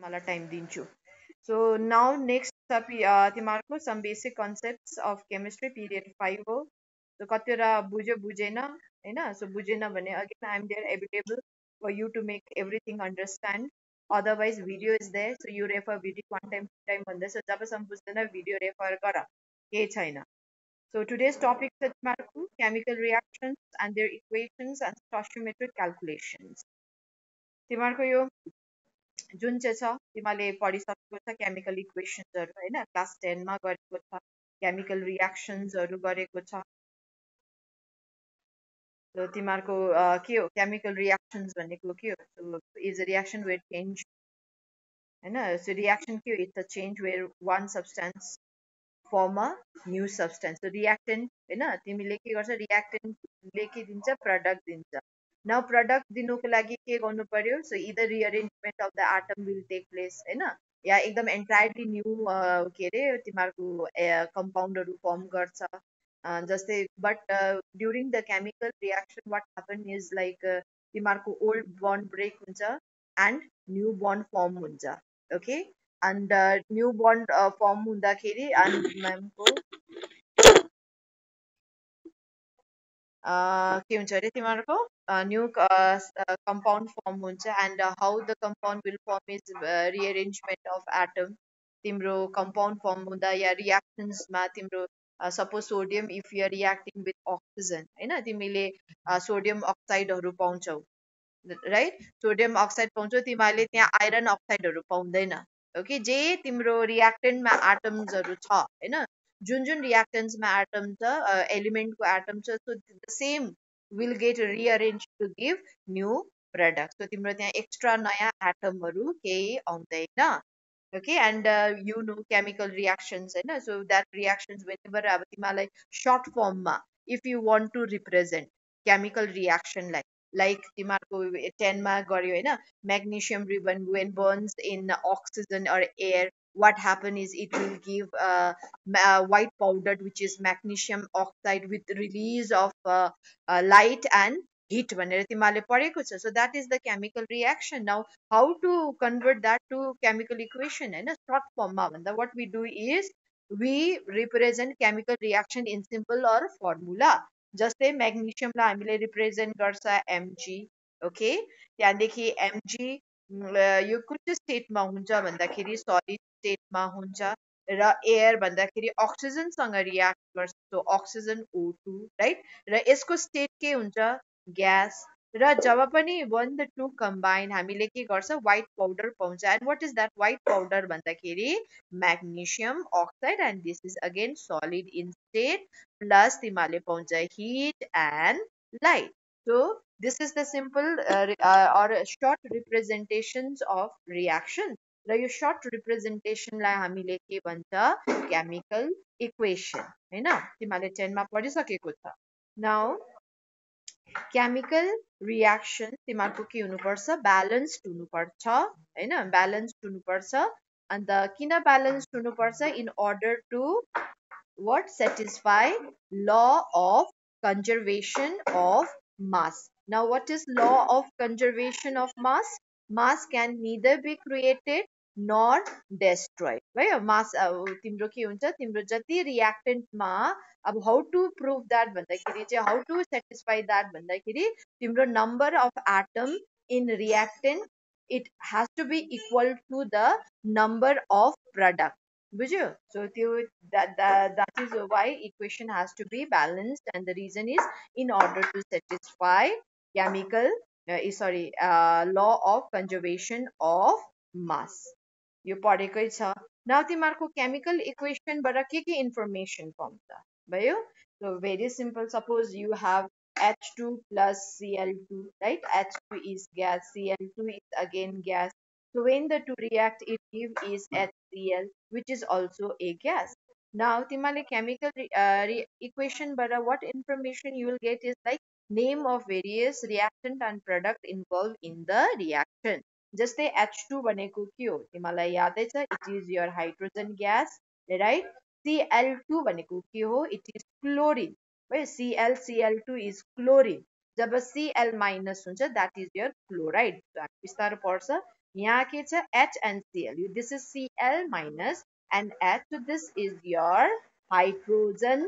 तिमीलाई टाइम दिन्छु. So now next तिमीहरूको some basic concepts of chemistry period 5 हो. So कतिवटा बुझ्यो बुझेन हैन. So बुझेन भने again I am there available for you to make everything understand. Otherwise video is there, so you refer video one time two time भन्दै. So जबसम्म बुझ्दैन video refer गर, केही छैन. So today's topic is chemical reactions and their equations and stoichiometric calculations. तिमीहरूको यो जुन चाहिँ छ तिमीले पढिसकेको छ केमिकल इक्वेशन्सहरु हैन, क्लास 10 मा गरेको छ. केमिकल रिएक्सन्सहरु गरेको छ. So तिमीहरूको के हो केमिकल रिएक्सन्स भनेको के हो? So is a reaction where change हैन. So reaction के हो? It's a change where one substance form a new substance. So reactant हैन, तिमीले के गर्छ रिएक्टेन्टले के दिन्छ प्रोडक्ट दिन्छ. नाउ प्रोडक्ट दिनुको लागि के गर्नु पर्यो? So either rearrangement of the atom will take place हैन, या एकदम एन्टायरली न्यू के रे तिमीहरूको कम्पाउन्डहरु फर्म गर्छ. जस्तै but during the chemical reaction what happen is like तिमीहरूको ओल्ड बन्ड ब्रेक हुन्छ एन्ड न्यू बन्ड फर्म हुन्छ. Okay, and new bond form हुँदाखेरि and म्यामको के हुन्छ अरे तिमीहरूको न्यू compound form हुन्छ. and how the compound will form is rearrangement of atom. तिम्रो compound form हुँदा या reactions मा तिम्रो suppose sodium if you are reacting with oxygen हैन, तिमीले sodium oxideहरु पाउँछौ राइट. सोडियम अक्साइड पाउँछौ, तिमीले त्यहाँ आइरन अक्साइडहरु पाउँदैन. ओके, जे तिम्रो रिएक्टेन्टमा एटम्सहरु छ हैन, जुन जुन रिएक्टेन्ट्समा एटम छ एलिमेन्टको एटम छ, so the same will get rearrange to give new product. So तिम्रो त्यहाँ एक्स्ट्रा नयाँ एटमहरु केही आउँदैन. Okay, and you know chemical reactions हैन. सो द्याट रिएक्सन्स वेनेभर अब तिमीलाई सर्ट फर्ममा if you want to represent chemical रिएक्सनलाई लाइक तिमीहरूको 10 मा गर्यो हैन, magnesium ribbon when burns in oxygen or air, what happen is it will give white powder which is magnesium oxide with release of light and heat भनेर तिमीहरूले पढेको छ. So that is the chemical reaction. Now how to convert that to chemical equation हैन, short form मा भन्दा what we do is we represent chemical reaction in symbol or formula. जस्तै म्याग्नेशियमलाई हामीले represent गर्छ Mg. ओके, त्यहाँदेखि Mg यो कुन चाहिँ स्टेटमा हुन्छ भन्दाखेरि सलिड स्टेटमा हुन्छ, र एयर भन्दाखेरि अक्सिजनसँग रियाक्ट गर्छ, सो अक्सिजन O2 राइट. र यसको स्टेट के हुन्छ ग्यास. र जब पनि वन द टु कम्बाइन हामीले के गर्छ व्हाइट पाउडर पाउँछ. And what is that white powder भन्दाखेरि magnesium oxide, and this is again solid in state plus तिमीहरूले पाउँछ heat and light. So this is the simple or short representations of reaction. र यो short representation लाई हामीले के भन्छ chemical equation हैन, तिमीहरूले 10 मा पढिसकेको छ. Now chemical reaction तिमीहरूको के हुनुपर्छ balanced हुनुपर्छ हैन, balanced हुनुपर्छ. अन्त किन balanced हुनुपर्छ? in order to what satisfy law of conservation of mass. Now what is law of conservation of mass? Mass can neither be created nor destroyed. भयो mass तिम्रो के हुन्छ तिम्रो जति reactant मा अब how to prove that भन्दाखेरि चाहिँ how to satisfy that भन्दाखेरि तिम्रो number of atom in reactant it has to be equal to the number of product. बुझ्यो? So that is why equation has to be balanced, and the reason is in order to satisfy chemical law of conservation of mass. यो पढेकै छ. Now तिमीहरूको chemical equation बाट के information पाउँछ भयो? So very simple. Suppose you have H2 plus Cl2, right? H2 is gas, Cl2 is again gas. So when the two react, it gives is HCl, which is also a gas. Now, तिमीहरूले chemical equation बाट what information you will get is like name of various reactant and product involved in the reaction. जस्तै H2 भनेको के हो तिमीलाई यादै छ, it is your hydrogen gas, right? Cl2 भनेको के हो? It is chlorine. Cl2 is chlorine. Job Cl- हुन्छ that is your chloride. बिस्तारो पर्छ. यहाँ के छ H and Cl. This is Cl minus and H. So this is your hydrogen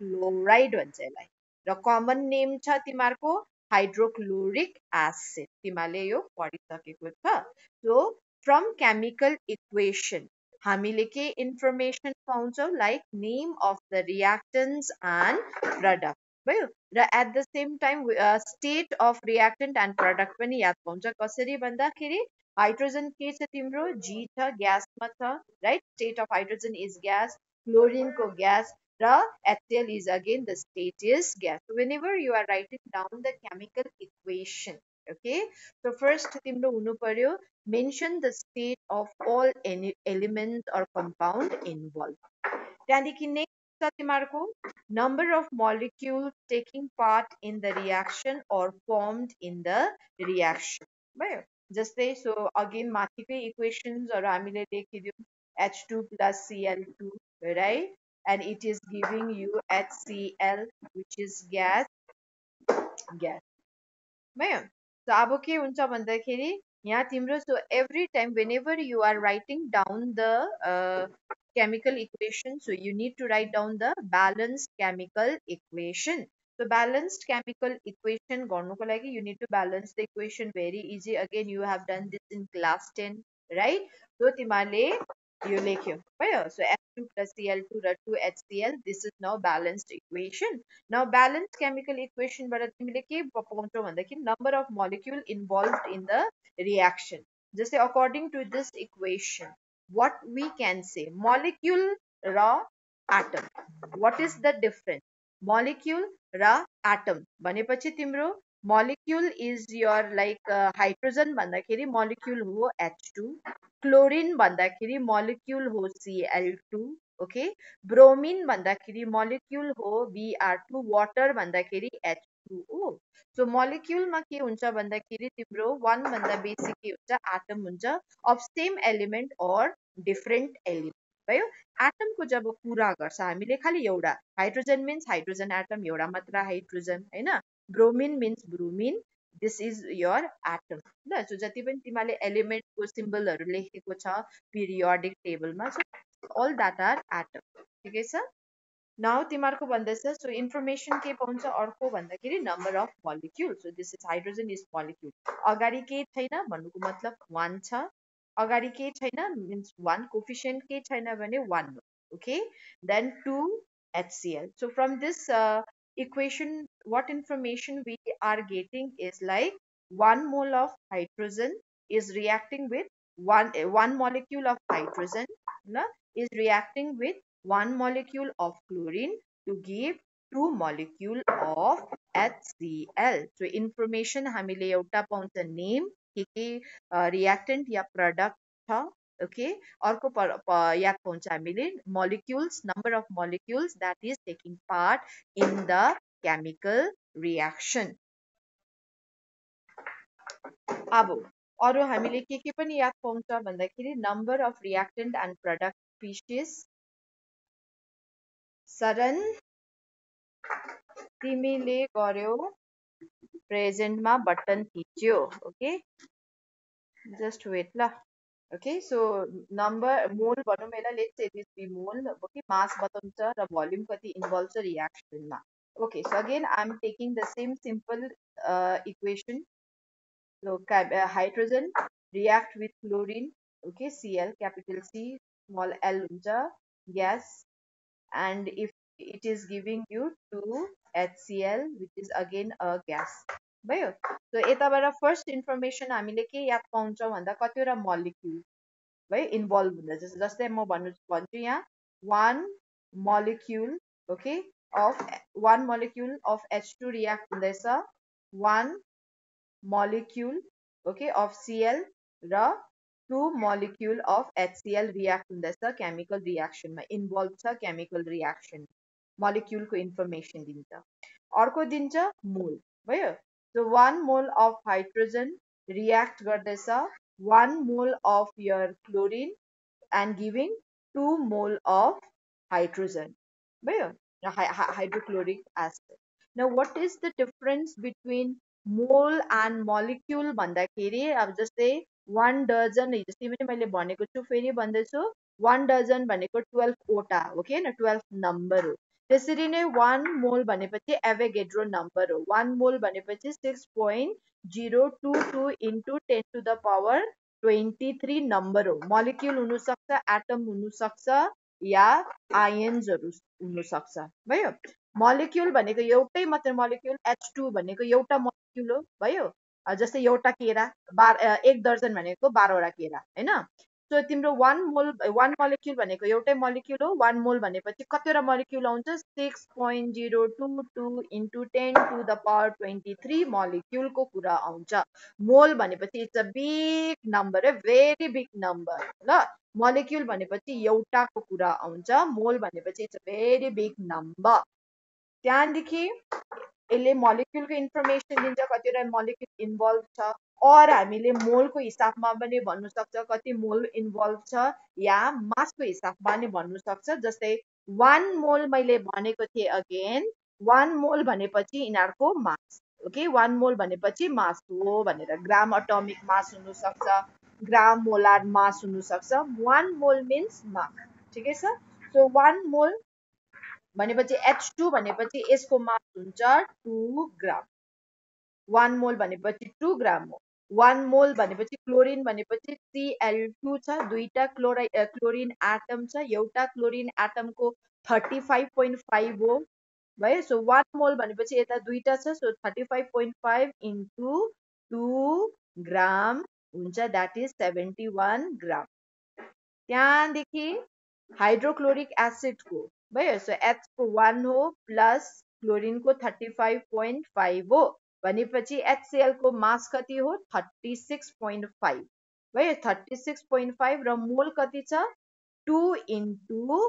chloride भन्छ यसलाई र कमन नेम छ तिमीहरूको हाइड्रोक्लोरिक एसिड तिमीहरूले यो पढिसकेको छ सो फ्रम केमिकल इक्वेसन हामीले के इन्फर्मेसन पाउँछौँ like name of the reactants and product भयो र at the same time state of reactant and product पनि याद पाउँछ कसरी भन्दाखेरि हाइड्रोजन के छ तिम्रो जी छ ग्यासमा छ right state of hydrogen is gas क्लोरिनको gas the HCl is again the state is gas. So whenever you are writing down the chemical equation, okay. So first तिम्रो हुनु पर्यो mention the state of all any element or compound involved. त्यहाँदेखि next छ तिमीहरूको number of molecules taking part in the reaction or formed in the reaction. भयो जस्तै so again माथिकै equationsहरु हामीले लेखिदियौँ H2 plus Cl2 right and it is giving you HCl which is gas भयो so अब के हुन्छ भन्दाखेरि यहाँ तिम्रो so every time whenever you are writing down the chemical equation so you need to write down the balanced chemical equation so balanced chemical equation गर्नुको लागि you need to balance the equation very easy again you have done this in class 10 right so तिमीहरूले यो लेख्यो भयो so H2 plus Cl2 र 2HCl this is now balanced equation now balanced chemical equation बाट तिमीले के पाउँछौ भन्दाखेरि number of molecule involved in the reaction जस्तै according to this equation what we can say molecule र atom what is the difference molecule र atom भनेपछि तिम्रो molecule is your like hydrogen भन्दाखेरि molecule हो H2 chlorine भन्दाखेरि molecule हो Cl2 okay bromine भन्दाखेरि molecule हो Br2 water भन्दाखेरि H2O so molecule मा के हुन्छ भन्दाखेरि तिम्रो one भन्दा बेसी के हुन्छ atom हुन्छ of same element or different element भयो atom को जब कुरा गर्छ हामीले खाली एउटा hydrogen means hydrogen atom एउटा मात्र hydrogen हैन bromine means bromine this is your atom ल so जति पनि तिमीले element को सिम्बलहरु लेखेको छ periodic table मा so all that are atom ठिकै छ now तिमीहरुको भन्दैछ so information के पाउँछ अर्को भन्दाखेरि number of molecule so this is hydrogen is molecule अगाडि के छैन भन्नुको मतलब 1 छ अगाडि के छैन means 1 coefficient के छैन भने 1 okay then 2 HCl so from this equation what information we are getting is like 1 mole of hydrogen is reacting with one molecule of hydrogen is reacting with 1 molecule of chlorine to give 2 molecule of HCl so information हामीले एउटा पाउँछ name के reactant या product छ okay अर्को याद पाउँछ हामीले molecules number of molecules that is taking part in the chemical reaction अब अरु हामीले के पनि याद पाउँछ भन्दाखेरि number of reactant and product species शरण तिमीले गर्यो प्रेजेन्ट मा बटन थिच्यो okay just wait la okay so number mole भनौं यसलाई let's say this be mole okay mass बताउँछ र volume कति involve छ reaction मा okay so again I am taking the same simple equation so hydrogen react with chlorine okay Cl capital C small l हुन्छ gas and if it is giving you 2 HCl which is again a gas भयो so यताबाट first information हामीले के याद पाउँछौं भन्दा कतिवटा molecule भयो involve हुन्छ जस्तै म भन्छु यहाँ 1 molecule okay of 1 molecule of H2 react हुँदैछ 1 molecule okay of Cl र 2 molecule of HCl react हुँदैछ chemical reaction मा इन्भल्भ छ chemical reaction molecule को इन्फर्मेसन दिन्छ अर्को दिन्छ मोल भयो so 1 mole of hydrogen react गर्दैछ 1 mole of your chlorine and giving 2 mole of hydrogen भयो hydrochloric acid now what is the difference between mole and molecule भन्दाखेरि अब जस्तै 1 डजन जस्तै पनि मैले भनेको छु, फेरि भन्दैछु 1 डजन भनेको 12 वटा हो कि हैन, 12 नम्बर हो। त्यसरी नै 1 मोल भनेपछि एभोगेड्रो नम्बर हो। 1 मोल भनेपछि 6.022 into 10 to the power 23 number हो। मोलिक्युल हुन सक्छ, एटम हुन सक्छ या आयन्सहरू हुन सक्छ। भयो, मोलिक्युल भनेको एउटै मात्र मोलिक्युल, H2 भनेको एउटा मोलिक्युल हो। भयो, जस्तै एउटा केरा 1 दर्जन भनेको 12 वटा केरा हैन। सो तिम्रो 1 मोल 1 मोलिक्युल भनेको एउटै मोलिक्युल हो। 1 मोल भनेपछि कतिवटा मोलिक्युल आउँछ, 6.022 इन्टु 10 टु द पावर 23 मोलिक्युलको कुरा आउँछ। मोल भनेपछि it's a big number, very big number. ल, मोलिक्युल भनेपछि एउटाको कुरा आउँछ, मोल भनेपछि it's a very big number. त्यहाँदेखि यसले मोलिक्युलको इन्फर्मेसन दिन्छ, कतिवटा मोलिक्युल इन्भल्भ छ, और हामीले मोलको हिसाबमा पनि भन्नु सक्छ कति मोल इन्भल्भ छ, या मासको हिसाबमा पनि भन्नु सक्छ। जस्तै 1 मोल मैले भनेको थिएँ अगेन, 1 मोल भनेपछि यिनीहरूको मास, ओके, 1 मोल भनेपछि मास हो भनेर, ग्राम अटोमिक मास हुन सक्छ, ग्राम मोलार मास हुन सक्छ। 1 मोल मिन्स मास, ठिकै छ। सो 1 मोल भनेपछि H2 भनेपछि यसको मास हुन्छ 2 ग्राम। 1 मोल भनेपछि 2 ग्राम हो। 1 मोल भनेपछि क्लोरिन भनेपछि Cl2 छ, दुईटा क्लोरिन एटम छ, एउटा क्लोरिन एटमको 35.5 हो। भयो, सो 1 मोल भनेपछि यता दुईटा छ, सो 35.5 इन्टु 2 ग्राम हुन्छ, द्याट इज 71 ग्राम। त्यहाँदेखि हाइड्रोक्लोरिक एसिडको, भयो, सो H को 1 हो प्लस क्लोरिनको 35.5 हो भनेपछि HCl को मास कति हो, 36.5। भयो, 36.5 र मोल कति छ, 2 इन्टु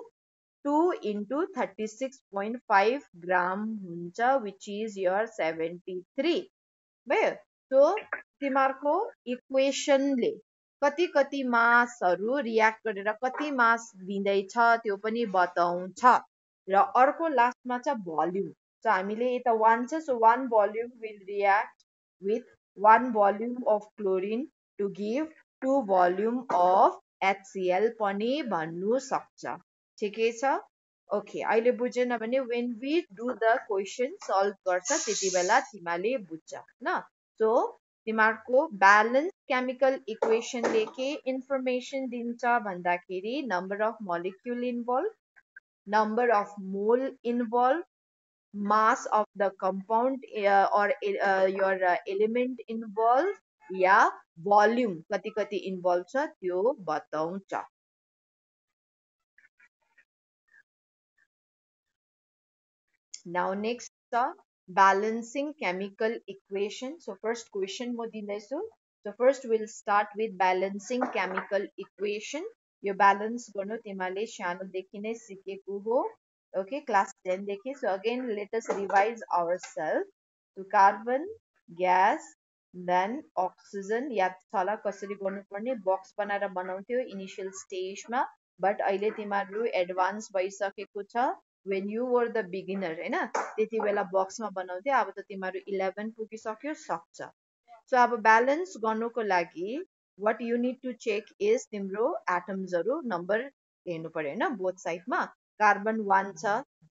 36.5 ग्राम हुन्छ, विच इज योर 73। भयो, सो तिमीहरूको इक्वेसनले कति कति मासहरू रियाक्ट गरेर कति मास दिँदैछ त्यो पनि बताउँछ। र अर्को लास्टमा छ भोल्युम। सो हामीले यता 1 छ, so 1 volume will react with 1 volume of chlorine to give 2 volume of HCl पनि भन्नु सक्छ। ठिकै छ, ओके। अहिले बुझेन भने when we do the question solve गर्छ त्यति बेला तिमीले बुझ्छ ल। सो तिमीहरूको ब्यालेन्स केमिकल इक्वेसनले के इन्फर्मेसन दिन्छ भन्दाखेरि number of molecule involve, number of mole involved, mass of the compound or your element involved, yeah volume कति कति इन्भल्भ छ त्यो बताउँछ। Now next balancing chemical equation. So first question mo dinaisu. So first we'll start with balancing chemical equation. यो balance गर्नु तिमीले सानो देखि नै सिकेको हो, okay, class 10 देखि। So again let us revise ourselves. So carbon gas, then oxygen, याद छ होला कसरी गर्नुपर्ने, बक्स बनाएर बनाउँथ्यो इनिशियल स्टेजमा, बट अहिले तिमीहरू एडभान्स भइसकेको छ। when you were the beginner हैन, त्यति बेला बक्समा बनाउँथ्यो, अब त तिमीहरू 11 पुगिसक्यो, सक्छ। सो अब ब्यालेन्स गर्नुको लागि what you need to check is तिम्रो एटम्सहरू नम्बर हेर्नु पर्यो हैन, बोथ साइडमा। कार्बन 1 छ,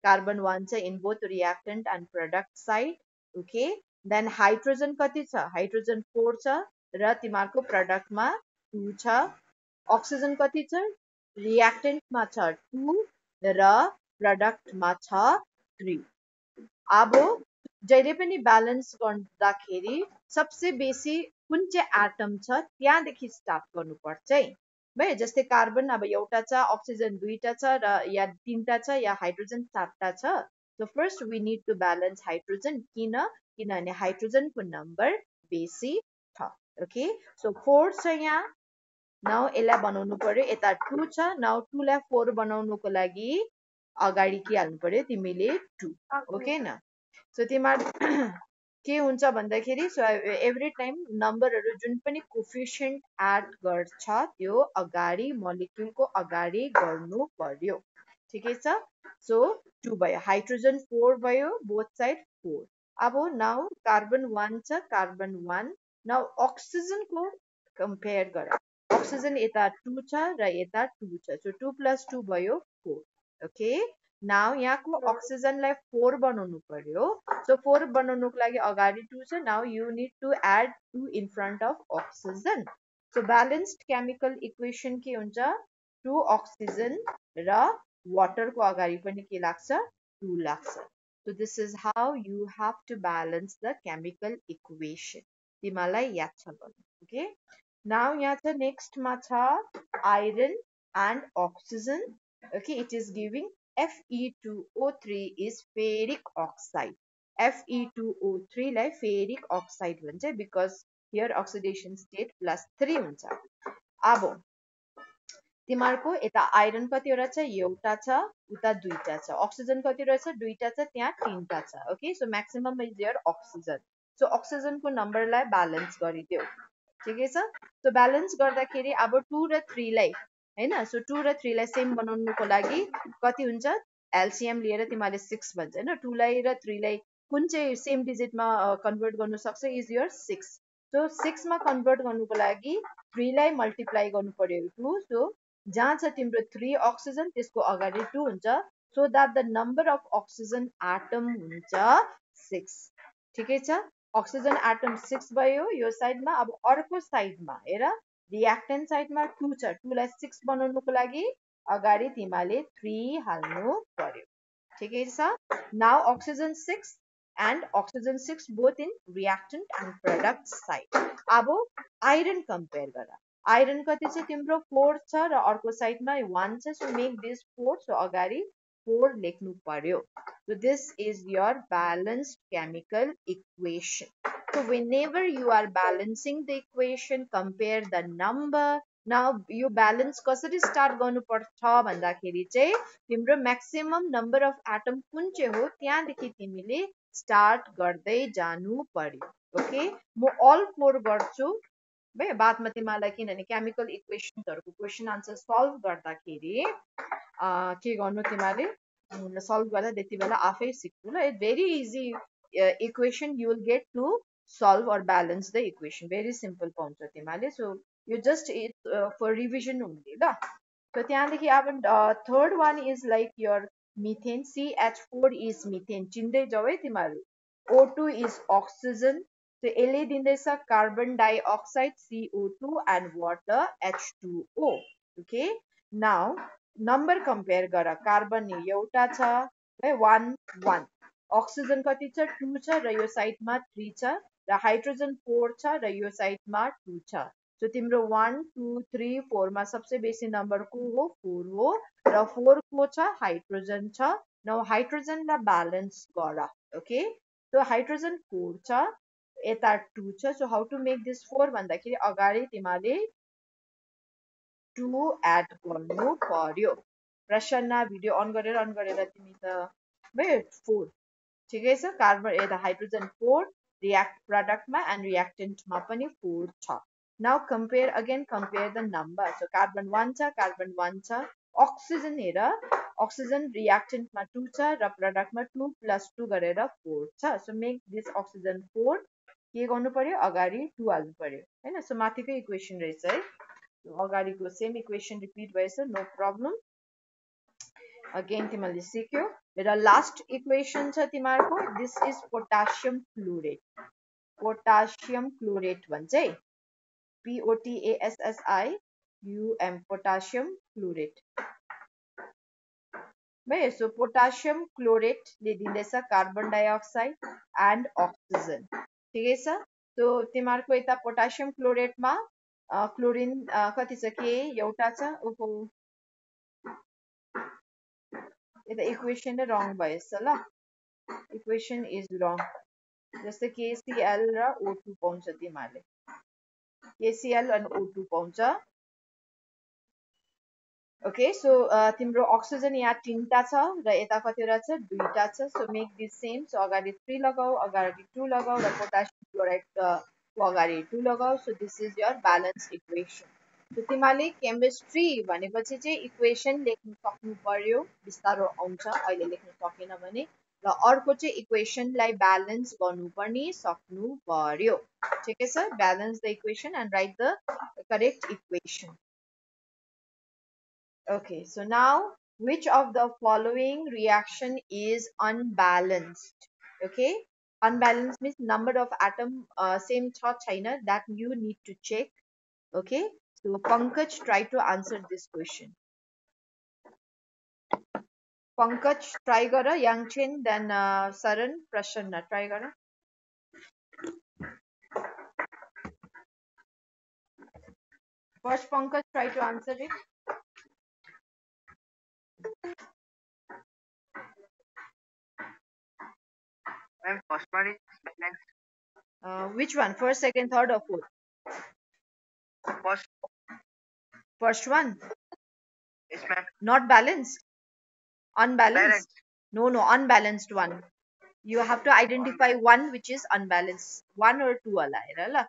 कार्बन 1 छ in both reactant and product side, okay. Then hydrogen कति छ, हाइड्रोजन 4 छ र तिमीहरूको प्रोडक्टमा 2 छ। अक्सिजन कति छ, रिएक्टेन्टमा छ 2 र प्रोडक्टमा छ 3। अब जहिले पनि ब्यालेन्स गर्दाखेरि सबसे बेसी कुन चाहिँ एटम छ त्यहाँदेखि स्टार्ट गर्नुपर्छ है। भयो, जस्तै कार्बन अब एउटा छ, अक्सिजन दुईटा छ र या तीनटा छ, या हाइड्रोजन 4टा छ। So first we need to balance hydrogen, किनभने हाइड्रोजनको नम्बर बेसी छ, ओके। सो 4 छ यहाँ, नाउ यसलाई बनाउनु पर्यो, यता 2 छ, नाउ 2 लाई 4 बनाउनुको लागि अगाडि के हाल्नु पर्यो तिमीले 2, ओके न। सो तिमीहरू के हुन्छ भन्दाखेरि, सो एभ्री टाइम नम्बरहरू जुन पनि कोफिसिएन्ट एड गर्छ त्यो अगाडि मोलिक्युलको अगाडि गर्नु पर्यो, ठिकै छ। सो 2 भयो, हाइड्रोजन 4 भयो, बोथ साइड 4। अब नाउ कार्बन 1 छ, कार्बन 1, नाउ अक्सिजनको कम्पेयर गर अक्सिजन यता 2 छ र यता 2 छ सो 2 + 2 भयो 4 ओके नाउ यहाँको अक्सिजनलाई 4 बनाउनु पर्यो सो 4 बनाउनुको लागि अगाडि 2 छ now you need to add 2 in front of oxygen so balanced chemical equation के हुन्छ 2 अक्सिजन र वाटरको अगाडि पनि के लाग्छ 2 लाग्छ so this is how you have to balance the chemical equation तिमीलाई याद छ गर्नु okay now यहाँ छ next मा छ iron and oxygen okay it is giving Fe2O3 is ferric oxide Fe2O3 लाई ferric oxide भन्छ because here oxidation state +3 हुन्छ अब तिमीहरुको यता आइरन कतिवटा छ एउटा छ उता दुईटा छ अक्सिजन कतिवटा छ दुईटा छ त्यहाँ तीनटा छ okay so maximum is there oxygen so अक्सिजनको नम्बरलाई ब्यालेन्स गरिदेऊ ठिकै छ सो ब्यालेन्स गर्दाखेरि अब 2 र 3 लाई हैन सो 2 र 3 लाई सेम बनाउनुको लागि कति हुन्छ एलसीएम लिएर तिमीले 6 भन्छ हैन 2 लाई र 3 लाई कुन चाहिँ सेम डिजिटमा कन्भर्ट गर्न सक्छ इज योर 6 सो 6 मा कन्भर्ट गर्नुको लागि 3 लाई मल्टिप्लाई गर्नु पर्यो 2 सो जहाँ छ तिम्रो 3 अक्सिजन त्यसको अगाडि 2 हुन्छ so that the number of oxygen atom हुन्छ 6 ठिकै छ अक्सिजन एटम 6 भयो यो साइडमा अब अर्को साइडमा हेर रिएक्टेन्ट साइडमा 2 छ 2 लाई 6 बनाउनुको लागि अगाडि तिमीले 3 हाल्नु पर्यो ठिकै छ now oxygen 6 and oxygen 6 both in reactant and product side अब आइरन कम्पेयर गर आइरन कति छ तिम्रो 4 छ र अर्को साइडमा 1 छ सो मेक दिस 4 सो अगाडि 4 लेख्नु पर्यो so this is your balanced chemical equation so whenever you are balancing the equation compare the number now यो ब्यालेन्स कसरी स्टार्ट गर्नुपर्छ भन्दाखेरि चाहिँ तिम्रो म्याक्सिमम नम्बर अफ एटम कुन चाहिँ हो त्यहाँदेखि तिमीले स्टार्ट गर्दै जानु पर्यो ओके म अल 4 गर्छु है बादमा तिमीलाई किनभने केमिकल इक्वेसनहरुको क्वेशन आन्सर सल्भ गर्दाखेरि के गर्नु तिमीले सल्भ गर्दा त्यति बेला आफै सिक्नु ल it's very easy equation you will get to solve or balance the equation very simple पाउँछ तिमीले सो यो जस्ट फर रिभिजन हुन्थे ल सो त्यहाँदेखि अब third one is like your methane CH4 is methane चिन्दै जाऊ है तिमीहरू O2 इज अक्सिजन so यसले दिँदैछ carbon dioxide CO2 and water H2O okay now number compare गर कार्बन एउटा छ है 1 1 अक्सिजन कति छ 2 छ र यो साइडमा 3 छ र हाइड्रोजन 4 छ र यो साइडमा 2 छ सो तिम्रो 1 2 3 4 मा सबसे बेसी नम्बर को हो 4 हो र 4 को छ हाइड्रोजन छ नौ हाइड्रोजनलाई ब्यालेन्स गर ओके सो हाइड्रोजन 4 छ यता 2 छ so how to make this 4 भन्दाखेरि अगाडि तिमीले 2 एड गर्नु पर्यो प्रसन्न भिडियो अन गरेर तिमी त बे 4 ठिकै छ कार्बन यता हाइड्रोजन 4 रिएक्ट प्रोडक्टमा एन्ड रिएक्टेन्टमा पनि 4 छ now compare again compare the number so carbon 1 छ कार्बन 1 छ अक्सिजन हेर अक्सिजन रिएक्टेन्टमा 2 छ र प्रोडक्टमा 2 + 2 गरेर 4 छ सो मेक दिस अक्सिजन 4 के गर्नु पर्यो अगाडि 2 हाल्नु पर्यो हैन सो माथिकै इक्वेसन रहेछ है अगाडिको सेम इक्वेसन रिपिट भएछ नो प्रब्लम अगेन तिमीले सिक्यो र लास्ट इक्वेसन छ तिमीहरुको दिस इज पोटासियम क्लोरेट भन्छ है POTASSIUM पोटासियम क्लोरेट है सो पोटासियम क्लोरेट ले दिँदैछ कार्बन डाइअक्साइड एन्ड अक्सिजन ठिकै छ सो तिमीहरुको यता पोटासियम क्लोरेटमा क्लोरिन कति छ के एउटा छ ओहो यता इक्वेसन नै रङ भएछ ल इक्वेसन इज रङ जस्तै KCl र O2 पाउँछ तिमीहरुले KCl and O2 पाउँछ ओके सो तिम्रो अक्सिजन यहाँ 3टा छ र यता कतिवटा छ 2टा छ so make this same so अगाडि 3 लगाऊ अगाडि 2 लगाऊ र पोटासियम क्लोराइड को अगाडि 2 लगाऊ so this is your balance equation so तिमीले केमिस्ट्री भनेपछि चाहिँ इक्वेसन लेख्न सक्नु पर्यो बिस्तारो आउँछ अहिले लेख्न सकेन भने र अर्को चाहिँ इक्वेसनलाई ब्यालेन्स गर्नुपर्ने सक्नु पर्यो ठिकै छ balance the equation and right the correct equation okay so now which of the following reaction is unbalanced okay unbalanced means number of atom same cha chaina that you need to check okay so Pankaj try to answer this question Pankaj try gara Yangchen then Saran Prasanna try gara first Pankaj try to answer it Ma'am, first one is balanced. which one first second third or fourth First, first one yes, ma'am. not balanced unbalanced Balanced. no unbalanced one you have to identify one which is unbalanced one or two ala hera la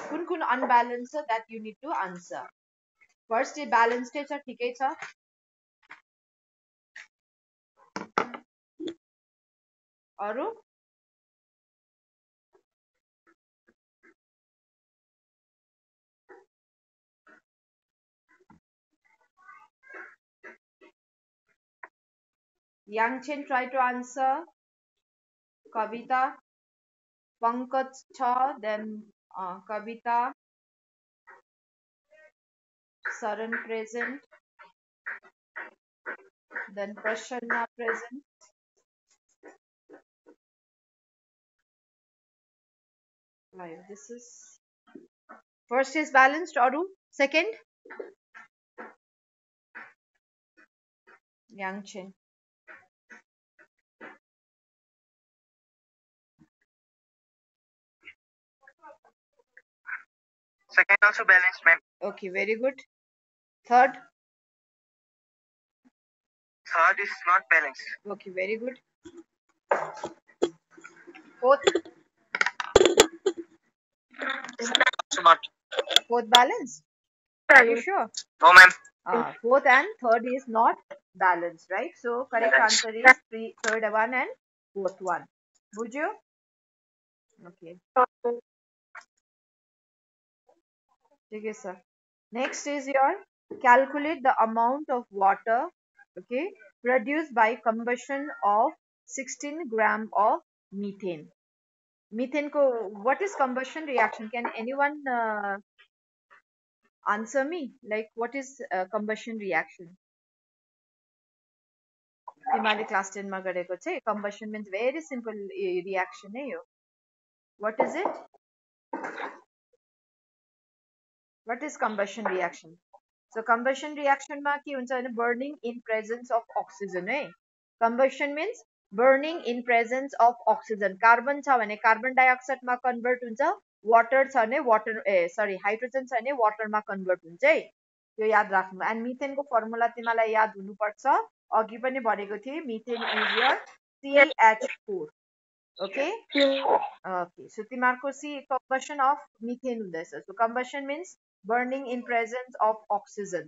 kun kun unbalanced छ that you need to answer first a balanced छ ठिकै छ अरु Yangchen try to answer Kavita Pankaj छ then Kavita Saran present then Prasanna present right this is first is balanced Aru second Yangchen Second also balanced, ma'am. okay very good third Third is not balanced. okay very good fourth Also not. fourth balanced are you sure No, ma'am. fourth and third is not balanced right so correct Balanced. answer is third one and fourth one Bujo okay okay sir next is your calculate the amount of water okay produced by combustion of 16 gram of methane methane ko what is combustion reaction can anyone answer me like what is combustion reaction तिमीले class 10 मा गरेको चाहिँ combustion means very simple reaction है यो what is it what is combustion reaction so combustion reaction मा के हुन्छ भने burning in presence of oxygen है combustion means burning in presence of oxygen carbon छ भने carbon dioxide मा convert हुन्छ water छ भने water sorry hydrogen छ भने water मा convert हुन्छ है यो याद राख्नु and methane को formula तिमीलाई याद हुनुपर्छ अघि पनि भनेको थिए methane is your CH4 okay okay so तिमीहरुको C combustion of methane हुँदैछ so combustion means burning in presence of oxygen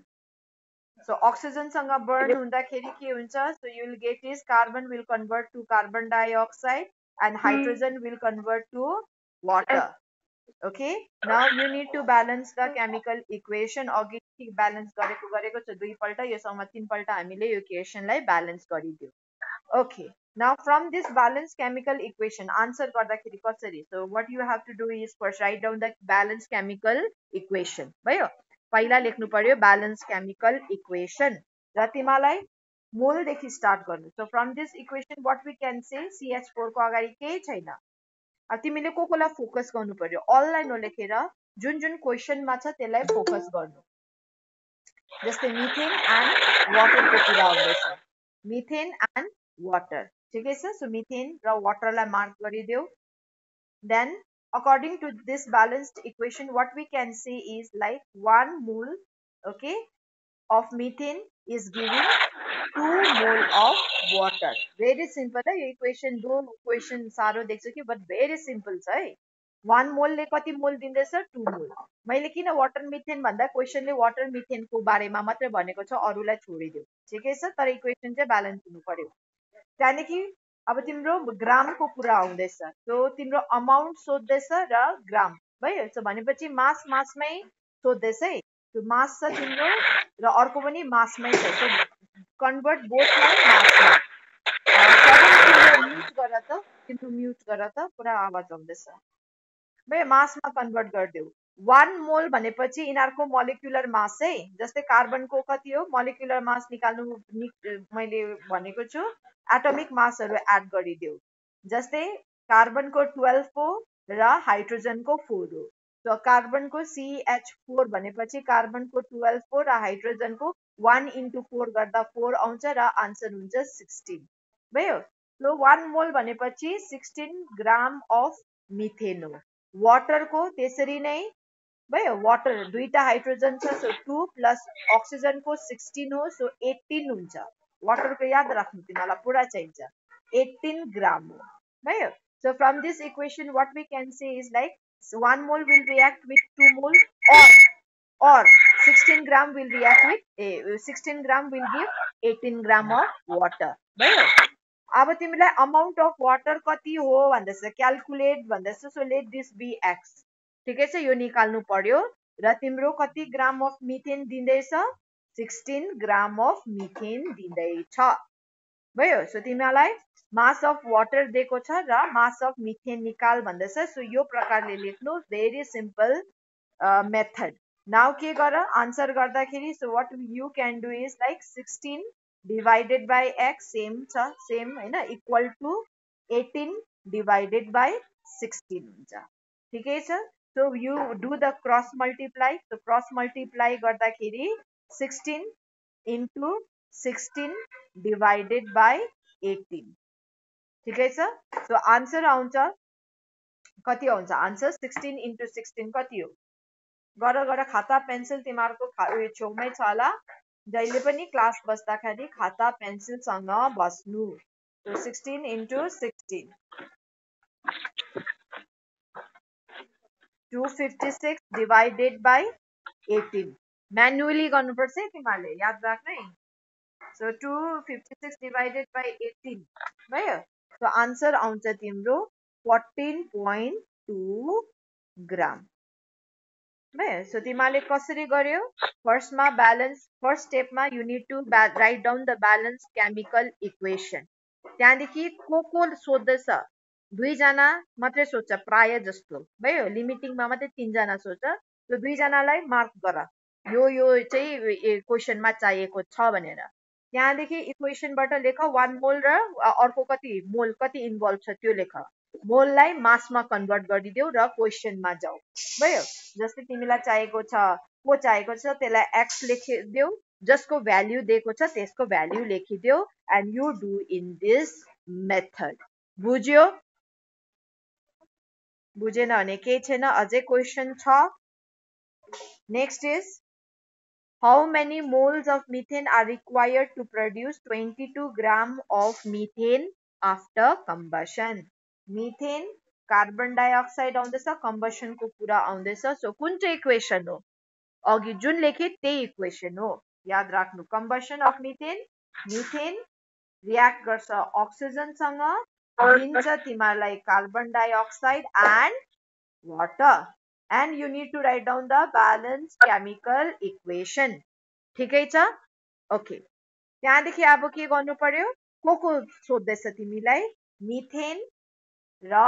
so oxygen सँग burn हुँदाखेरि के हुन्छ so you will get is carbon will convert to carbon dioxide and hydrogen will convert to water okay now you need to balance the chemical equation अघि balance गरेको छ दुई पल्ट यो सँग तीन पल्ट हामीले यो इक्वेशनलाई balance गरिदियो okay now from this balanced chemical equation answer गर्दाखेरि कसरी so what you have to do is first write down the balanced chemical equation भयो पहिला लेख्नु पर्यो balanced chemical equation र तिमीलाई मोल देखि स्टार्ट गर्नु so from this equation what we can say CH4 को अगाडि केही छैन तिमीले कोलाई फोकस गर्नु पर्यो all लाई नलेखेर जुन जुन क्वेशन मा छ त्यसलाई फोकस गर्नु जस्तै मिथेन एन्ड वाटर को कुरा आउँदैछ मिथेन एन्ड वाटर ठिकै छ सो मिथेन र वाटर लाई मार्क गरिदेऊ then according to this balanced equation what we can say is like 1 mole okay of methane is giving 2 mole of water very simple है यो इक्वेशन दो equation सारो देख्छु कि बट very simple छ है 1 मोल ले कति मोल दिँदैछ 2 मोल मैले किन वाटर मिथेन भन्दा क्वेशनले वाटर मिथेन को बारेमा मात्र भनेको छ अरुलाई छोडिदेऊ ठिकै छ तर इक्वेशन चाहिँ ब्यालेन्स हुनु पर्यो त्यहाँदेखि अब तिम्रो ग्रामको कुरा आउँदैछ सो तिम्रो अमाउन्ट सोध्दैछ र ग्राम भयो सो भनेपछि मासमै सोध्दैछ है सो मास छ तिम्रो र अर्को पनि मासमै छ सो कन्भर्ट बोथलाई मासमा म्युट गर त तिम्रो म्युट गर त पुरा आवाज आउँदैछ भयो मासमा कन्भर्ट गरिदेऊ 1 मोल भनेपछि यिनीहरूको मोलिकुलर मास है जस्तै कार्बनको कति हो मोलिकुलर मास निकाल्नु मैले भनेको छु एटमिक मासहरू एड गरिदेऊ जस्तै कार्बनको 12 हो र हाइड्रोजनको 4 हो सो कार्बनको CH4 भनेपछि कार्बनको 12 हो र हाइड्रोजनको 1 into 4 गर्दा 4 आउँछ र आन्सर हुन्छ 16 भयो सो 1 मोल भनेपछि 16 ग्राम अफ मिथेन हो वाटरको त्यसरी नै भयो वाटर दुईटा हाइड्रोजन छ सो 2 प्लस अक्सिजनको 16 हो सो 18 हुन्छ वाटरको याद राख्नु तिमीलाई पुरा चाहिन्छ 18 ग्राम हो भयो so from this equation what we can say is like 1 mole will react with 2 mole or 16 gram will react with 16 gram will give 18 gram of water भयो अब तिमीलाई अमाउन्ट अफ वाटर कति हो भन्दैछ क्याल्कुलेट भन्दैछ so let this be x ठिकै छ यो निकाल्नु पर्यो र तिम्रो कति ग्राम अफ मिथेन दिँदैछ 16 ग्राम अफ मिथेन दिँदैछ भयो सो तिमीलाई मास अफ वाटर दिएको छ र मास अफ मिथेन निकाल भन्दैछ सो यो प्रकारले लेख्नु भेरी सिम्पल मेथड नाउ के गर आन्सर गर्दाखेरि so what you can do is like 16 divided by x same होइन equal to 18 divided by 16 हुन्छ ठिकै छ so you do the cross multiply so cross multiply गर्दाखेरि 16 into 16 divided by 18 ठिकै छ so आन्सर आउँछ कति आउँछ आन्सर 16 into 16 कति हो गर खाता पेन्सिल तिमीहरूको छेउमै छ होला जहिले पनि क्लास बस्दाखेरि खाता पेन्सिलसँग बस्नु 16 into 16 256 divided by 18 म्यानुअली गर्नुपर्छ है तिमीहरूले याद राख्नु है सो 256 divided by 18 भयो सो आन्सर आउँछ तिम्रो 14.2 ग्राम भयो सो तिमीले कसरी गर्यो फर्स्टमा ब्यालेन्स फर्स्ट स्टेपमा you need to write down the balance chemical equation त्यहाँदेखि को सोध्दैछ दुईजना मात्रै सोध्छ प्राय जस्तो भयो लिमिटिङमा मात्रै 3 जना सोध्छ त्यो दुईजनालाई मार्क गर यो चाहिँ क्वेसनमा चाहिएको छ भनेर त्यहाँदेखि इक्वेसनबाट लेख 1 मोल र अर्को कति मोल कति इन्भल्भ छ त्यो लेख मोललाई मासमा कन्भर्ट गरिदेऊ र क्वेसनमा जाऊ भयो जस्तै तिमीलाई चाहिएको छ को चाहिएको छ त्यसलाई एक्स लेखिदेऊ जसको भ्याल्यु दिएको छ त्यसको भ्याल्यु लेखिदेऊ and you do in this method बुझ्यो बुझेन भने केही छैन अझै क्वेसन छ next is how many moles of methane are required to produce 22 gram of methane after combustion methane carbon dioxide आउँदैछ कम्बसन को कुरा आउँदैछ सो कुन चाहिँ इक्वेसन हो अघि जुन लेखे त्यही इक्वेसन हो याद राख्नु combustion of methane methane react गर्छ अक्सिजन सँग दिन्छ तिमीलाई carbon dioxide and water and you need to write down the balanced chemical equation ठिकै छ ओके त्यहाँदेखि अब के गर्नु पर्यो को सोध्दैछ तिमीलाई मिथेन र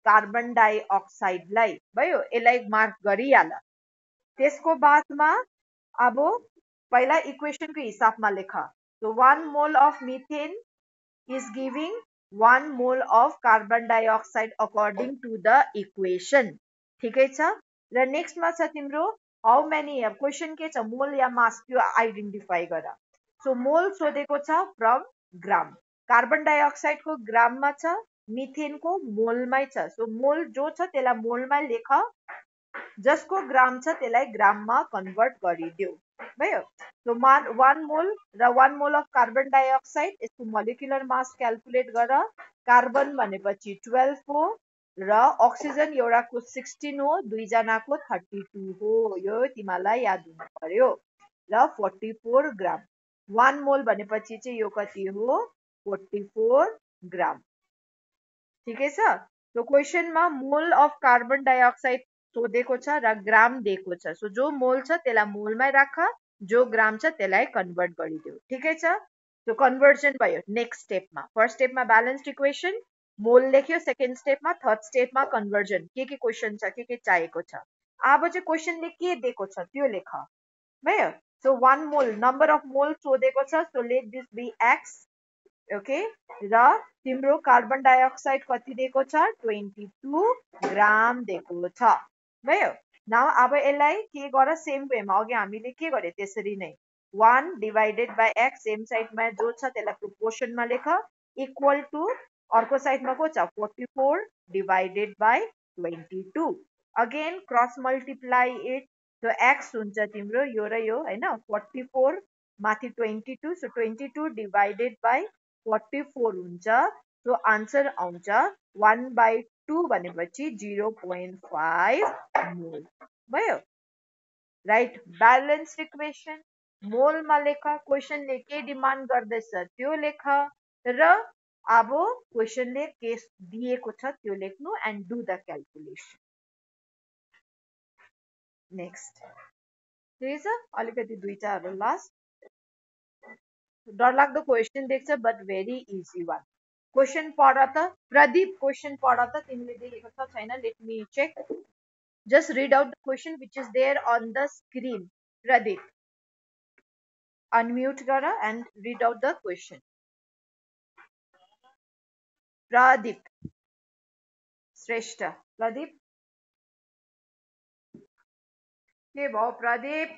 कार्बन डाइअक्साइडलाई भयो यसलाई मार्क गरिहाल त्यसको बादमा अब पहिला इक्वेसनको हिसाबमा लेख so 1 mole of methane is giving 1 mole of carbon dioxide according to the equation ठिकै छ र नेक्स्टमा छ तिम्रो हाउ मेनी क्वेसन के छ मोल या मास त्यो आइडेन्टिफाई गर सो मोल सोधेको छ फ्रम ग्राम कार्बन डाइअक्साइडको ग्राममा छ मिथेनको मोलमै छ सो मोल जो छ त्यसलाई मोलमै लेख जसको ग्राम छ त्यसलाई ग्राममा कन्भर्ट गरिदेऊ भयो सो 1 मोल र 1 मोल अफ कार्बन डाइअक्साइड यसको मोलिकुलर मास क्याल्कुलेट गर कार्बन भनेपछि 12 हो र अक्सिजन एउटाको 16 हो दुईजनाको 32 हो यो तिमीलाई याद हुनु पर्यो र 44 ग्राम 1 मोल भनेपछि चाहिँ यो कति हो 44 ग्राम ठिकै छ so क्वेसनमा mole of carbon dioxide सोधेको छ र ग्राम दिएको छ सो जो मोल छ त्यसलाई मोलमै राख जो ग्राम छ त्यसलाई कन्भर्ट गरिदेऊ ठिकै छ सो कन्भर्जन भयो नेक्स्ट स्टेपमा फर्स्ट स्टेपमा ब्यालेन्स्ड इक्वेसन मोल लेख्यो सेकेन्ड स्टेपमा थर्ड स्टेपमा कन्भर्जन के क्वेसन छ के चाहिएको छ अब चाहिँ क्वेसनले के दिएको छ त्यो लेख भयो सो 1 मोल नम्बर अफ मोल सोधेको छ so let this be x okay र तिम्रो कार्बन डाइअक्साइड कति दिएको छ 22 ग्राम दिएको छ भयो नाउ अब यसलाई के गर सेम वेमा अघि हामीले के गरे त्यसरी नै 1 डिवाइडेड बाई एक्स सेम साइडमा जो छ त्यसलाई प्रोपोर्सनमा लेख इक्वल टु अर्को साइडमा को छ 44 divided by 22 again cross multiply it so x हुन्छ तिम्रो यो र यो हैन 44 माथि 22 सो 22 डिवाइडेड बाई 44 हुन्छ सो आन्सर आउँछ 1/2 भनेपछि 0.5 मोल भयो राइट ब्यालेन्स्ड इक्वेसन मोलमा लेख क्वेसनले के डिमान्ड गर्दैछ त्यो लेख र अब क्वेसनले के दिएको छ त्यो लेख्नु and do the calculation next ठिकै छ अलिकति दुईटाहरु लास्ट डरलाग्दो क्वेसन देख्छ but very easy one question पढ त प्रदीप क्वेसन पढ त तिमीले देखेको छ छैन let me check just read out the question which is there on the screen Pradeep unmute गर and read out the question Pradeep Shrestha Pradeep के भयो प्रदीप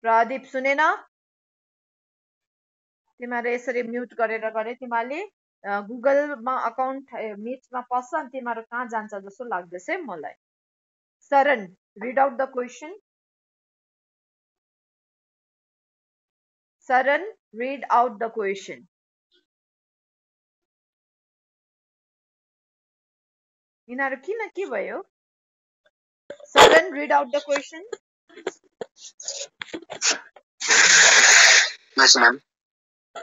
प्रदीप सुनेन तिमीहरूले यसरी म्युट गरेर गरे तिमीहरूले गुगलमा अकाउन्ट मिटमा पस्छ अनि तिमीहरू कहाँ जान्छ जस्तो लाग्दैछ है मलाई Sharan read out the question Sharan read out the question यिनीहरू किन के भयो Sharan read out the question Yes, ma'am.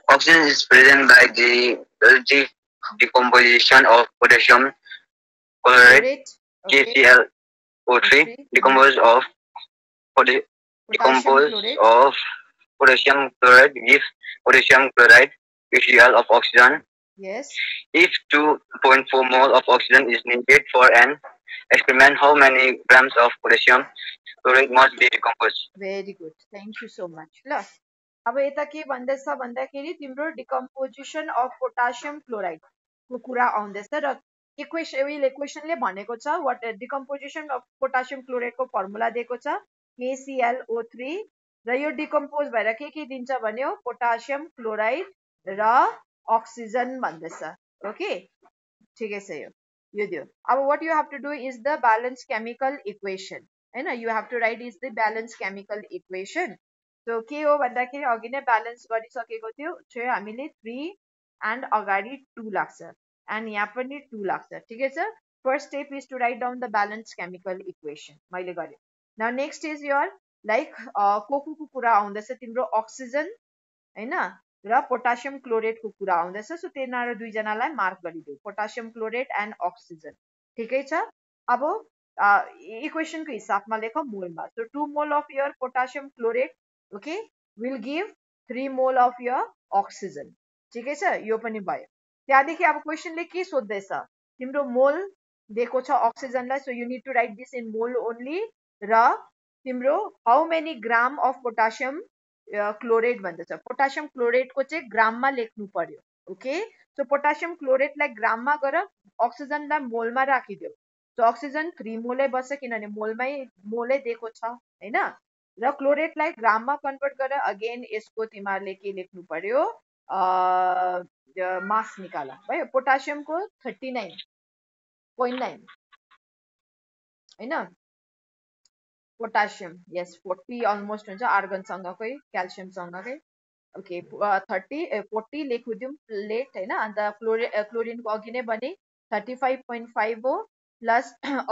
Oxygen is present by the decomposition of potassium chloride, KClO3, decomposed of potassium chloride gives potassium chloride, PCl of oxygen. Yes. If 2.4 mole of oxygen is needed for an experiment, how many grams of potassium chloride must be decomposed? Very good. Thank you so much. ल अब यता के भन्दैछ भन्दाखेरि तिम्रो decomposition of potassium chloride को कुरा आउँदैछ र इक्वेसनले भनेको छ what decomposition of potassium chloride को फर्मुला दिएको छ KClO3 र यो डिकम्पोज भएर के दिन्छ भन्यो पोटासियम क्लोराइड र अक्सिजन भन्दैछ ओके ठिकै छ यो दियो अब what you have to do is the balance chemical equation हैन you have to write is the balance chemical equation so के हो भन्दाखेरि अघि नै ब्यालेन्स गरिसकेको थियो हामीले 3 एन्ड अगाडि 2 लाग्छ एन्ड यहाँ पनि 2 लाग्छ ठिकै छ first step is to write down the balance chemical equation मैले गरे now next is your like को कुरा आउँदैछ तिम्रो अक्सिजन हैन र पोटासियम क्लोरेट को कुरा आउँदैछ सो तिनीहरू दुईजनालाई मार्क गरिदेऊ पोटासियम क्लोरेट एन्ड अक्सिजन ठिकै छ अब इक्वेसन को हिसाबमा लेख मोलमा so 2 mole of your potassium chlorate okay will give 3 mole of your oxygen ठिकै छ यो पनि भयो त्यहाँदेखि अब क्वेसनले के सोध्दैछ तिम्रो मोल दिएको छ अक्सिजनलाई so you need to write this in mole only र तिम्रो how many gram of potassium chlorate भन्दैछ पोटासियम क्लोरेट को चाहिँ ग्राममा लेख्नु पर्यो ओके सो पोटासियम क्लोरेटलाई ग्राममा गर अक्सिजनलाई मोलमा राखिदेऊ सो अक्सिजन 3 मोलै बस्छ किनभने मोलै दिएको छ हैन र क्लोरेटलाई ग्राममा कन्भर्ट गरेर अगेन यसको तिमीहरूले के लेख्नु पर्यो मास निकाल भयो पोटासियमको 39.9 हैन पोटासियम यस 40 अलमोस्ट हुन्छ आर्गन सँगकै क्याल्सियम सँगकै ओके 40 लेखिदिउँ लेट हैन अन्त क्लोरिनको अघि नै भने 35.5 हो प्लस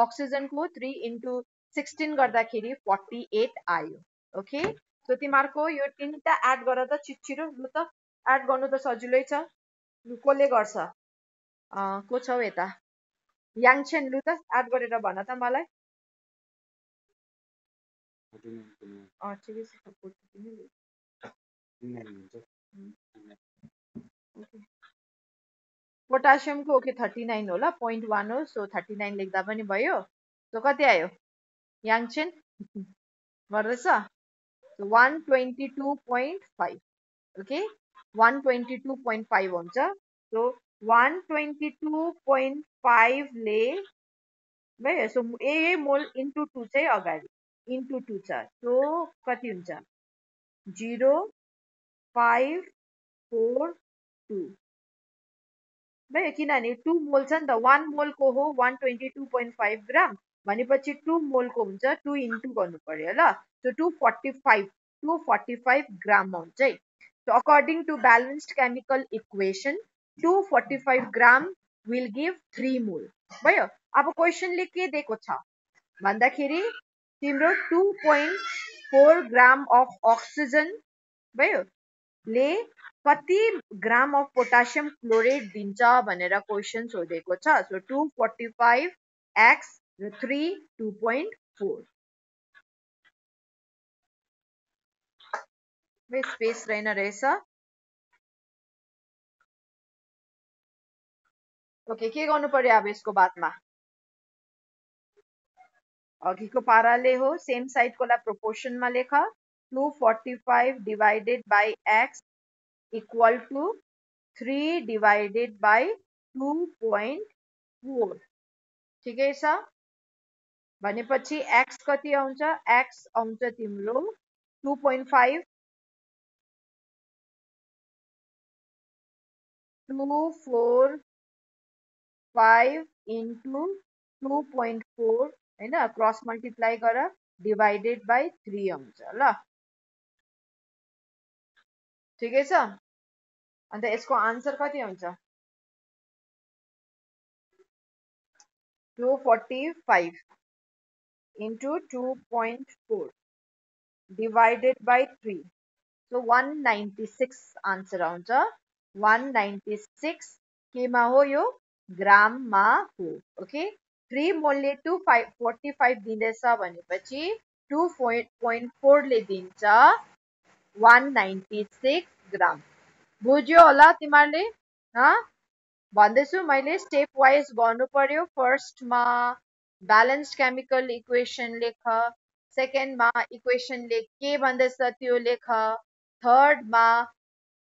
अक्सिजनको 3 into 16 गर्दाखेरि 48 आयो ओके सो तिमीहरूको यो तिनवटा एड गर त छिटो लु त एड गर्नु त सजिलै छ लु कसले गर्छ को छौ यता याङछेन लु त एड गरेर भन त मलाई ठिकै छ पोटासियमको ओके 39 होला 0.1 हो सो 39 लेख्दा पनि भयो सो कति आयो याङछेन गर्दैछ 122.5 ओके 122.5 हुन्छ सो 122.5 ले भयो सो ए मोल इन्टु 2 चाहिँ अगाडि इन्टु 2 छ सो कति हुन्छ 0.542 भयो किनभने 2 मोल छ नि त 1 मोलको हो 122.5 ग्राम भनेपछि 2 मोलको हुन्छ 2 इन्टु गर्नु पर्यो ल सो 245 ग्राम हुन्छ है so according to balanced chemical equation 245 gram will give 3 mole भयो अब क्वेसनले के दिएको छ भन्दाखेरि तिम्रो 2.4 ग्राम अफ अक्सिजन भयो ले कति ग्राम अफ पोटासियम क्लोरेट दिन्छ भनेर क्वेसन सोधेको छ सो 245 एक्स र 3 2.4 स्पेस रहेन रहेछ ओके के गर्नु पर्यो अब यसको बादमा अघिको पाराले हो सेम साइडकोलाई प्रोपोर्सनमा लेख 245 divided by x equal to 3 divided by 2.4 ठिकै छ भनेपछि एक्स कति आउँछ एक्स आउँछ तिम्रो 2.5 245 इन्टु 2.4 हैन क्रस मल्टिप्लाई गर डिवाइडेड बाई 3 आउँछ ल ठिकै छ अन्त यसको आन्सर कति आउँछ 245 into 2.4 divided by 3 so 196 answer आउँछ 196 केमा हो यो ग्राममा हो ओके 3 मोलले 245 दिँदैछ भनेपछि 2.4 ले दिन्छ 196 ग्राम बुझ्यो होला तिमीहरूले भन्दैछु मैले स्टेप वाइज गर्नु पर्यो फर्स्टमा ब्यालेन्स्ड केमिकल इक्वेसन लेख सेकेन्डमा इक्वेसनले के भन्दैछ त्यो लेख थर्डमा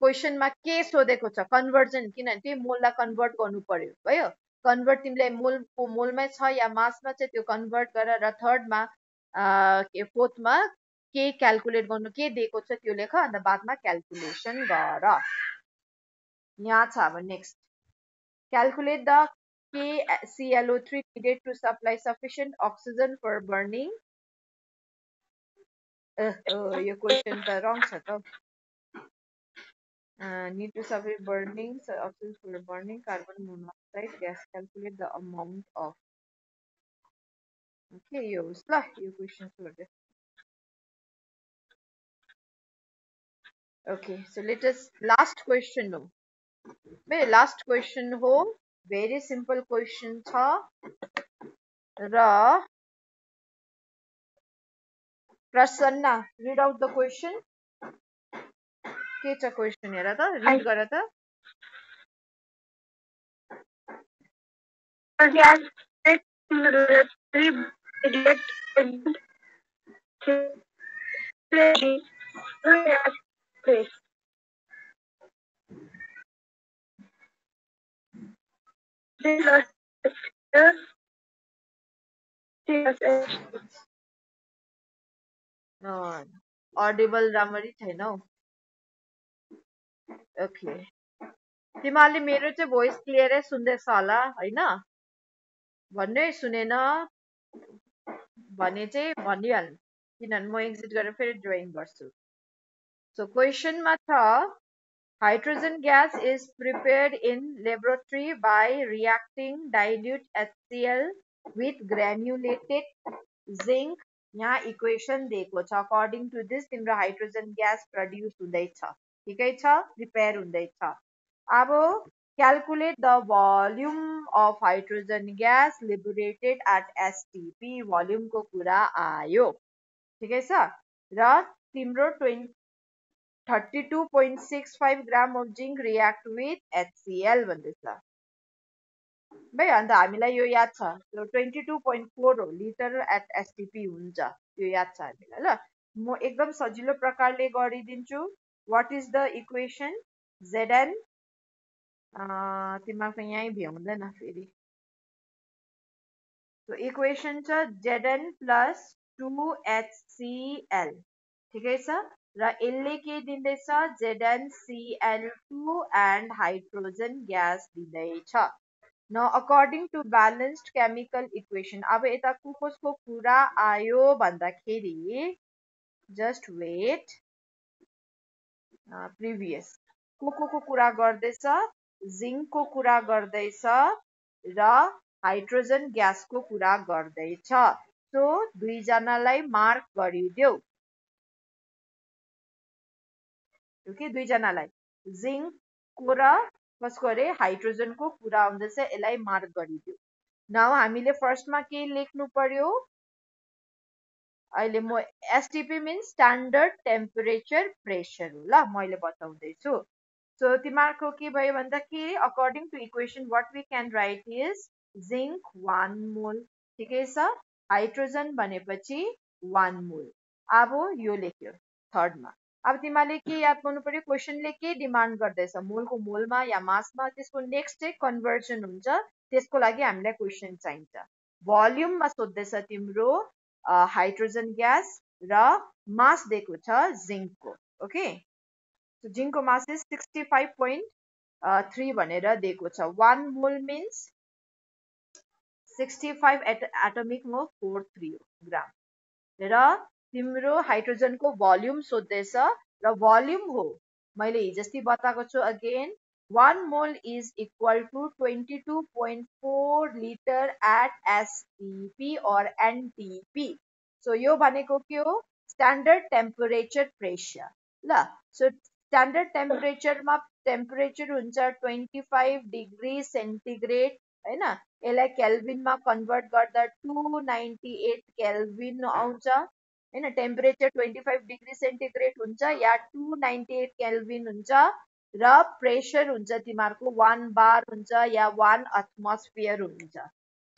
क्वेसनमा के सोधेको छ कन्भर्जन किनभने त्यो मोललाई कन्भर्ट गर्नु पर्यो भयो कन्भर्ट तिमीले मोलको मोलमै छ या मासमा चाहिँ त्यो कन्भर्ट गर र थर्डमा फोर्थमा के क्याल्कुलेट गर्नु के दिएको छ त्यो लेख अन्त बादमा क्याल्कुलेसन गर यहाँ छ अब next calculate the KClO3 needed to supply sufficient oxygen for burning यो क्वेसन त रङ छ त need to supply burning oxygen for burning carbon monoxide gas calculate the amount of okay यो होस् ल यो क्वेसन सोध्यो okay so let us last question हो लास्ट क्वेसन हो भेरी सिम्पल क्वेसन छ र प्रसन्न रिड आउट द क्वेसन के छ क्वेसन हेर त रिड गर त अडिबल राम्ररी छैन हौ ओके तिमीहरूले मेरो चाहिँ भोइस क्लियरै सुन्दैछ होला होइन भन्नै सुनेन भने चाहिँ भनिहाल्नु किनभने म एक्जिट गरेर फेरि जोइन गर्छु सो क्वेसनमा छ hydrogen gas is prepared in laboratory by reacting dilute HCl with granulated zinc यहाँ इक्वेसन दिएको छ अकॉर्डिङ टु दिस तिम्रो हाइड्रोजन ग्यास प्रड्युस हुँदैछ ठिकै छ प्रिपेयर हुँदैछ अब calculate the volume of hydrogen gas liberated at STP भोल्युमको कुरा आयो ठिकै छ र तिम्रो 32.65 gram of zinc react with HCl भन्दैछ भाइ अन्त हामीलाई यो याद छ 22.4 हो लिटर एट एसटीपी हुन्छ यो याद छ हामीलाई ल म एकदम सजिलो प्रकारले गरिदिन्छु what is the equation Zn तिमीहरूको यहीँ भ्याउँदैन फेरि इक्वेसन छ Zn प्लस 2HCl ठिकै छ र यसले के दिँदैछ ZnCl2 एन्ड हाइड्रोजन ग्यास दिँदैछ Now, according to balanced chemical equation, अब यता कसको कुरा आयो भन्दाखेरि just wait previous को कुरा गर्दैछ जिंक को कुरा गर्दैछ र हाइड्रोजन ग्यास को कुरा गर्दैछ सो दुई जनालाई मार्क गरिदेऊ ओके दुई जनालाई जिंक को र कसको अरे हाइड्रोजन को कुरा आउँदैछ यसलाई मार्क गरिदेऊ नाउ हामीले फर्स्टमा के लेख्नु पर्यो अहिले म STP means standard temperature pressure हो ल मैले बताउँदैछु सो तिमीहरूको के भयो भन्दाखेरि according to equation what we can write is zinc 1 mole ठिकै छ हाइड्रोजन भनेपछि 1 मोल अब यो लेख्यो थर्डमा अब तिमीले के याद गर्नु पर्यो क्वेसनले के डिमान्ड गर्दैछ मोलको मोलमा या मासमा त्यसको नेक्स्ट चाहिँ कन्भर्जन हुन्छ त्यसको लागि हामीलाई क्वेसन चाहिन्छ भोल्युममा सोध्दैछ तिम्रो हाइड्रोजन ग्यास र मास दिएको छ जिंकको ओके सो जिंकको मास इज 65.3 भनेर दिएको छ 1 मोल मिन्स 65 एटमिक मोल 43 ग्राम र तिम्रो हाइड्रोजनको भोल्युम सोध्दैछ र भोल्युम हो मैले हिजोस्ति बताएको छु again 1 mole is equal to 22.4 litre at STP or NTP so यो भनेको के हो स्ट्यान्डर्ड टेम्परेचर प्रेसर ल सो स्ट्यान्डर्ड टेम्परेचरमा टेम्परेचर हुन्छ 25 डिग्री सेन्टिग्रेड हैन यसलाई केल्भिनमा कन्भर्ट गर्दा 298 केल्भिन आउँछ हैन टेम्परेचर 25 डिग्री सेन्टिग्रेड हुन्छ या 298 केल्भिन हुन्छ र प्रेसर हुन्छ तिमीहरूको 1 बार हुन्छ या 1 एटमोस्फियर हुन्छ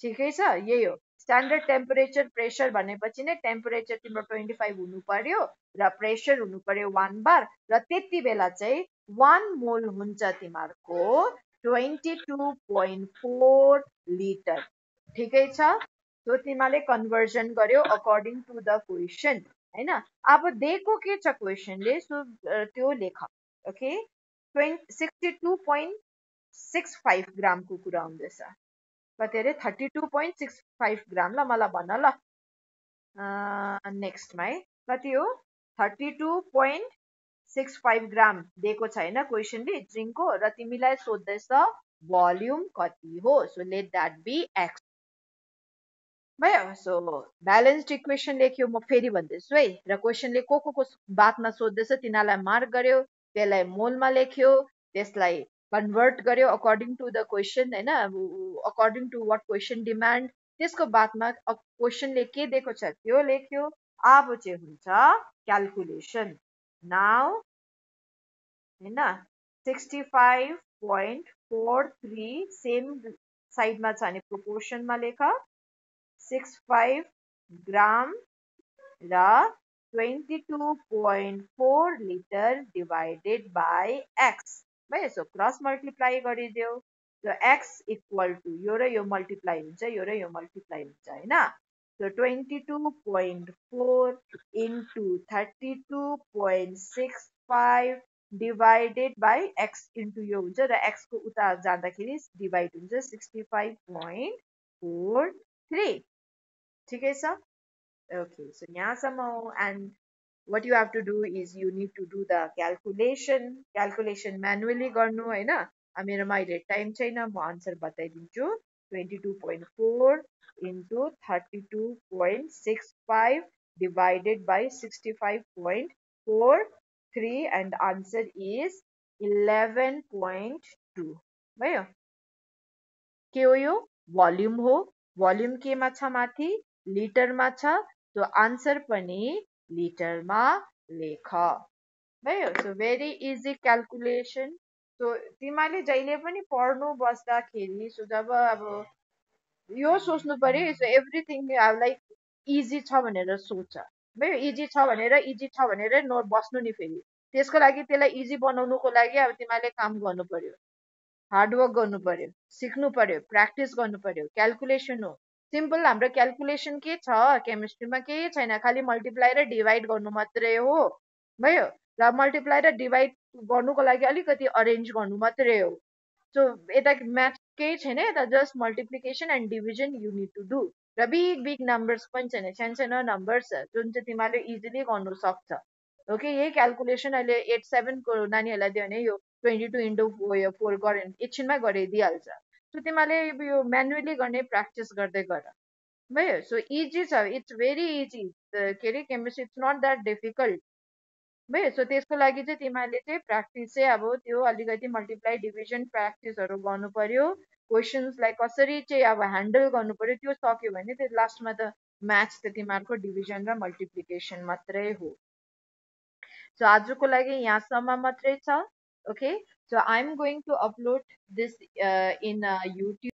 ठिकै छ यही हो स्ट्यान्डर्ड टेम्परेचर प्रेसर भनेपछि नै टेम्परेचर तिम्रो 25 हुनु पर्यो र प्रेसर हुनु पर्यो 1 बार र त्यति बेला चाहिँ 1 मोल हुन्छ तिमीहरूको 22.4 लिटर ठिकै छ सो तिमीले कन्भर्जन गर्यो अकॉर्डिङ टु द क्वेसन हैन अब दिएको के छ क्वेसनले सो त्यो लेख ओके 62.65 ग्रामको कुरा आउँदैछ कति अरे 32.65 ग्राम ल मलाई भन ल नेक्स्टमा है कति हो 32.65 ग्राम दिएको छ हैन क्वेसनले जिंकको र तिमीलाई सोध्दैछ भोल्युम कति हो so let that be x भयो सो ब्यालेन्स्ड इक्वेसन लेख्यो म फेरि भन्दैछु है र क्वेसनले को बातमा सोध्दैछ तिनीहरूलाई मार्क गर्यो त्यसलाई मोलमा लेख्यो त्यसलाई कन्भर्ट गर्यो अकॉर्डिङ टु द क्वेसन हैन according to what question demand त्यसको बादमा क्वेसनले के दिएको छ त्यो लेख्यो अब चाहिँ हुन्छ क्याल्कुलेसन नाउ हैन 65.43 सेम साइडमा छ भने प्रोपोर्सनमा लेख 65 ग्राम र 22.4 लिटर डिवाइडेड बाई एक्स भयो सो क्रस मल्टिप्लाई गरिदेऊ सो एक्स इक्वल टु यो र यो मल्टिप्लाई हुन्छ यो र यो मल्टिप्लाई हुन्छ हैन so 22.4 into 32.65 divided by x into यो हुन्छ र एक्स को उता जाँदाखेरि डिवाइड हुन्छ 65.43 ठिकै छ okay so यहाँसम्म हो and what you have to do is you need to do the calculation manually गर्नु हैन मेरोमा अहिले टाइम छैन म आन्सर बताइदिन्छु 22.4 into 32.65 divided by 65.43 and answer is 11.2 भयो के हो यो भोल्युम हो भोल्युम केमा छ माथि लिटरमा छ सो आन्सर पनि लिटरमा लेख भयो so very easy calculation so तिमीले जहिले पनि पढ्नु बस्दाखेरि सो जब अब यो सोच्नु पर्यो सो एभ्रिथिङ लाइक इजी छ भनेर सोच भयो इजी छ भनेर नोट बस्नु नि फेरि त्यसको लागि त्यसलाई इजी बनाउनुको लागि अब तिमीले काम गर्नु पर्यो हार्डवर्क गर्नु पर्यो सिक्नु पर्यो प्र्याक्टिस गर्नु पर्यो क्याल्कुलेसन हो सिम्पल हाम्रो क्याल्कुलेसन के छ केमिस्ट्रीमा केही छैन खालि मल्टिप्लाई र डिभाइड गर्नु मात्रै हो भयो र मल्टिप्लाई र डिभाइड गर्नुको लागि अलिकति अरेन्ज गर्नु मात्रै हो सो यता म्याथ केही छैन यता just multiplication and division you need to do र बिग बिग नम्बर्स पनि छैन सानो सानो नम्बर्स जुन चाहिँ तिमीले इजिली गर्नु सक्छ ओके यही क्याल्कुलेसन अहिले 8-7 को नानीहरूलाई दियो भने यो 22 इन्टु 4 गऱ्यो भने एकछिनमै गरिदिइहाल्छ सो तिमीले यो म्यानुअली गर्ने प्र्याक्टिस गर्दै गर भयो सो इजी छ इट्स भेरी इजी के अरे chemistry it's not that difficult भयो सो त्यसको लागि चाहिँ तिमीले चाहिँ प्र्याक्टिस चाहिँ अब त्यो अलिकति मल्टिप्लाई डिभिजन प्र्याक्टिसहरू गर्नु पर्यो क्वेसन्सलाई कसरी चाहिँ अब ह्यान्डल गर्नु पर्यो त्यो सक्यो भने त्यो लास्टमा त म्याथ्स त तिमीहरूको डिभिजन र मल्टिप्लिकेसन मात्रै हो सो आजको लागि यहाँसम्म मात्रै छ okay so I am going to upload this in YouTube